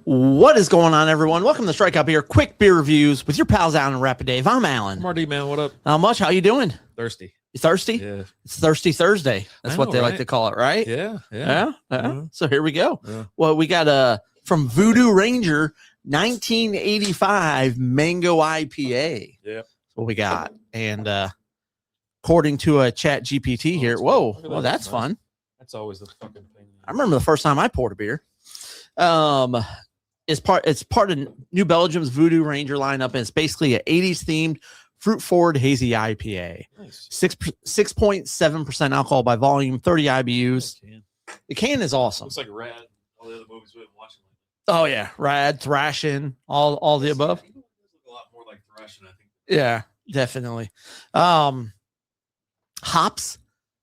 What is going on, everyone? Welcome to Strikeout Beer, quick beer reviews with your pals Alan and Rapid Dave. I'm Alan. Marty, man, what up? Not much. How you doing? Thirsty. You thirsty? Yeah. It's Thirsty Thursday. That's what they like right? to call it, right? Yeah. So here we go. Yeah. Well, we got from Voodoo Ranger 1985 Mango IPA. Yeah. That's what we got. And according to a chat GPT here, whoa, well, that's nice. fun. That's always the fucking thing. I remember the first time I poured a beer. It's part of New Belgium's Voodoo Ranger lineup, and it's basically an 80s themed fruit forward hazy IPA. Nice. 6.7% alcohol by volume, 30 IBUs. The can is awesome. Looks like Rad. All the other movies we've been watching. Oh yeah, Rad, Thrashing, all the above. It looks a lot more like Thrashing, I think. Yeah, definitely. Hops,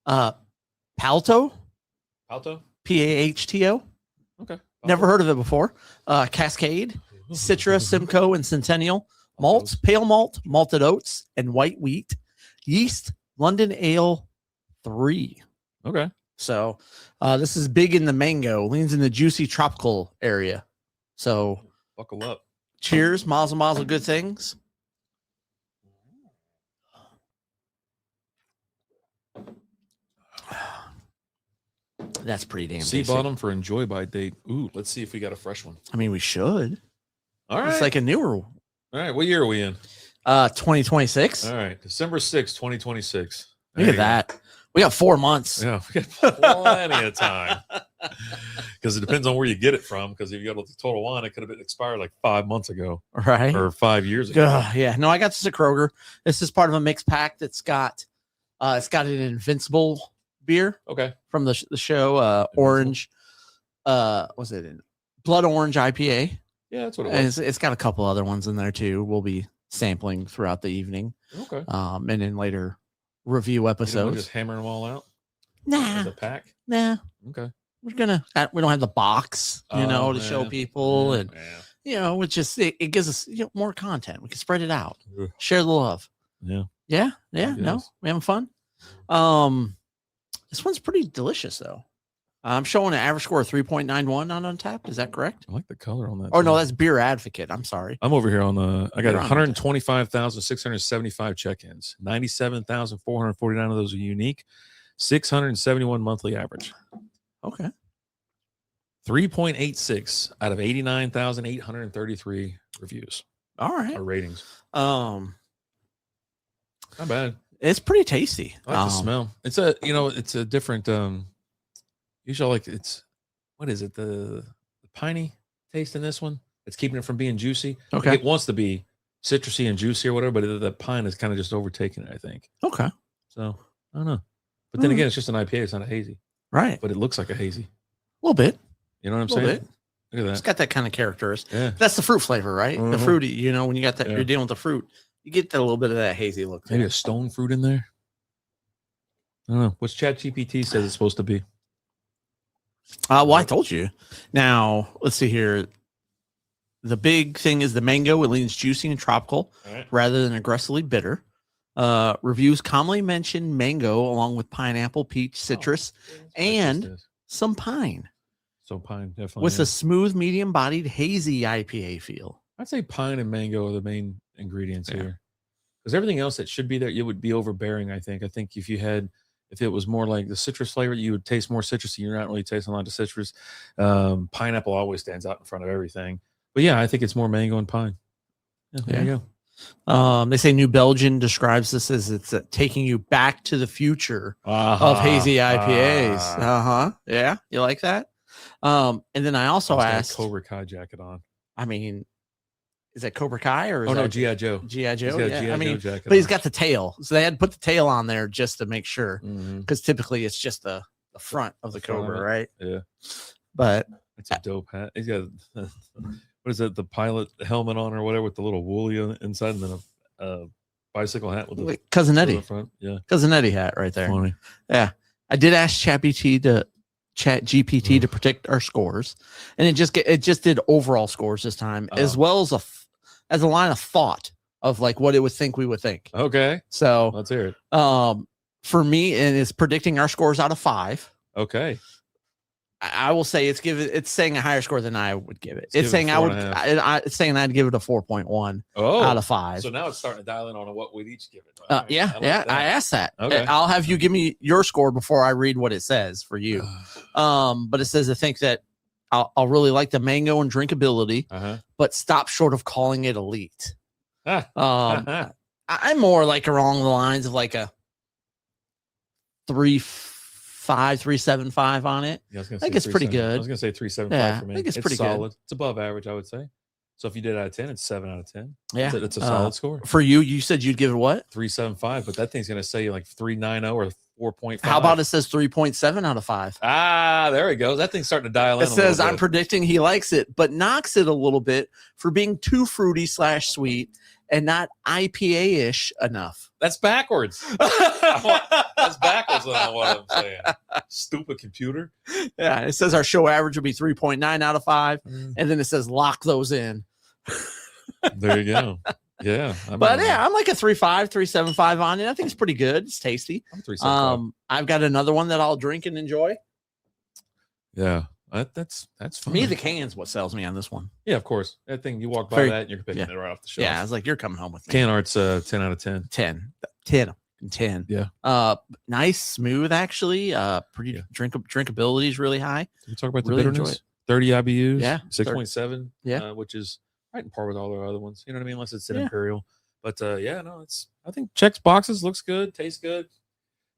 Palto, Alto? PAHTO. Okay. Never heard of it before. Cascade, Citra, Simcoe, and Centennial. Malts, pale malt, malted oats, and white wheat. Yeast, London Ale 3. Okay. So this is big in the mango, leans in the juicy tropical area. So Buckle up. cheers, mazel mazel, good things. That's pretty damn Sea tasty. bottom for enjoy by date. Ooh, let's see if we got a fresh one. I mean, we should. All right. It's like a newer All right. What year are we in? 2026. All right. December 6th, 2026. Look at that. We got 4 months. Yeah, we got plenty of time. Because it depends on where you get it from. Because if you got the Total Wine, it could have been expired like 5 months ago. Right. Or 5 years ago. Yeah. No, I got this at Kroger. This is part of a mixed pack that's got an Invincible beer Okay. from the show, orange. Was it in Blood Orange IPA? Yeah, that's what it And was. it's got a couple other ones in there too. We'll be sampling throughout the evening. Okay. And in later review You don't episodes. just hammering them all out Nah, as a pack. nah. Okay. We don't have the box, to show people, and it just it gives us more content. We can spread it out, Ugh. share the love. Yeah. Yeah. Yes. No, we having fun. This one's pretty delicious though. I'm showing an average score of 3.91 on Untapped. Is that correct? I like the color on that. Or no, thing. that's Beer Advocate. I'm sorry. I'm over here on the. I got You're on 125,675 check-ins. 97,449 of those are unique. 671 monthly average. Okay. 3.86 out of 89,833 reviews All right. or ratings. Um, Not bad. it's pretty tasty. I like the smell. It's a different. Usually, like what is it? The piney taste in this one. It's keeping it from being juicy. Okay. Like, it wants to be citrusy and juicy or whatever, but the pine is kind of just overtaking it, I think. Okay. So I don't know. But then again, it's just an IPA. It's not a hazy, Right. but it looks like a hazy. A little bit. You know what I'm Little saying? bit. Look at It's that. got that kind of characteristic. Yeah. That's the fruit flavor, right? The Mhm. fruity, when you got that, Yeah. you're dealing with the fruit. You get that little bit of that hazy look. Maybe a stone fruit in there. I don't know. What's ChatGPT says it's supposed to be? Well, I told you. Now, let's see here. The big thing is the mango. It leans juicy and tropical All right. rather than aggressively bitter. Reviews commonly mention mango along with pineapple, peach, citrus, and some pine So pine, definitely. with a smooth, medium-bodied, hazy IPA feel. I'd say pine and mango are the main ingredients Yeah. here. Because everything else that should be there, it would be overbearing, I think. I think if it was more like the citrus flavor, you would taste more citrusy. You're not really tasting a lot of citrus. Pineapple always stands out in front of everything. But yeah, I think it's more mango and pine. Yeah, there you go. They say New Belgium describes this as it's taking you back to the future of hazy IPAs. Yeah, you like that? And then I also asked, a Cobra Kai jacket on. I mean, is that Cobra Kai or is No, that G.I. Joe. G.I. He's Joe? got a Yeah, G.I. I Joe mean, jacket but he's on. got the tail, so they had to put the tail on there just to make sure, Mhm. because typically it's just the front of the front of Cobra, it. right? Yeah, But it's a dope hat. He's got what is that? The pilot helmet on or whatever with the little woolly inside, and then a bicycle hat with the like Cousin on Eddie, the front. Yeah, Cousin Eddie hat right there. funny. Yeah, I did ask Chat GPT to predict our scores, and it just did overall scores this time, as well as a line of thought of like what it would think we would think. Okay, So let's hear it. for me, and it's predicting our scores out of 5. Okay, I will say it's saying a higher score than I would give it. It's give it saying a it's saying I'd give it a 4.1 Oh, out of 5. So now it's starting to dial in on what we'd each give it. Yeah, like yeah. that. I asked that. Okay. I'll have you give me your score before I read what it says for you. But it says I think that I'll really like the mango and drinkability, but stop short of calling it elite. I'm more like along the lines of like a 3.75 on it. Yeah, I think it's pretty good. I was gonna say 3.75 Yeah, for me. I think it's pretty solid. good. It's above average, I would say. So if you did it out of 10, it's 7 out of 10. Yeah, it's a solid score. For you said you'd give it what? 3.75, but that thing's gonna say like 3.90 or 4.5. How about it says 3.7 out of 5? There it goes. That thing's starting to dial in. It says I'm predicting he likes it, but knocks it a little bit for being too fruity / sweet and not IPA-ish enough. That's backwards. That's backwards on what I'm saying. Stupid computer. Yeah, it says our show average would be 3.9 out of 5, and then it says lock those in. There you go. Yeah, I'm like a 3.5, 3.75 on it. I think it's pretty good. It's tasty. I'm 3.75. I've got another one that I'll drink and enjoy. Yeah, that's fine. Me, the can's what sells me on this one. Yeah, of course. That thing, you walk by that and you're picking it right off the shelf. Yeah, I was like, you're coming home with me. Can art's 10 out of 10. 10. Yeah. Nice, smooth, actually. Pretty drinkability is really high. Did we talk about the Really bitterness? 30 IBUs. Yeah. 6.7. Yeah. Which is right in par with all our other ones. You know what I mean? Unless it's an Imperial. But I think checks boxes, looks good, tastes good.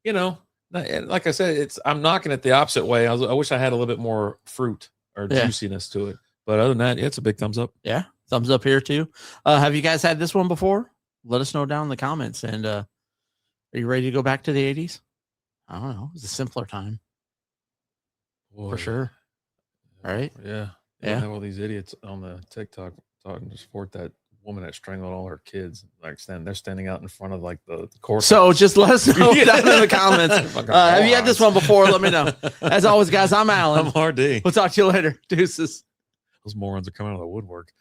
You know, like I said, I'm knocking it the opposite way. I wish I had a little bit more fruit or juiciness to it. But other than that, it's a big thumbs up. Yeah. Thumbs up here too. Have you guys had this one before? Let us know down in the comments. And are you ready to go back to the 80s? I don't know. It's a simpler time. Boy. For sure. All right. Yeah. Yeah. I have all these idiots on the TikTok talking to support that woman that strangled all her kids. Like they're standing out in front of like the court. So just let us know down in the comments. Have you had this one before? Let me know. As always, guys, I'm Alan. I'm RD. We'll talk to you later. Deuces. Those morons are coming out of the woodwork.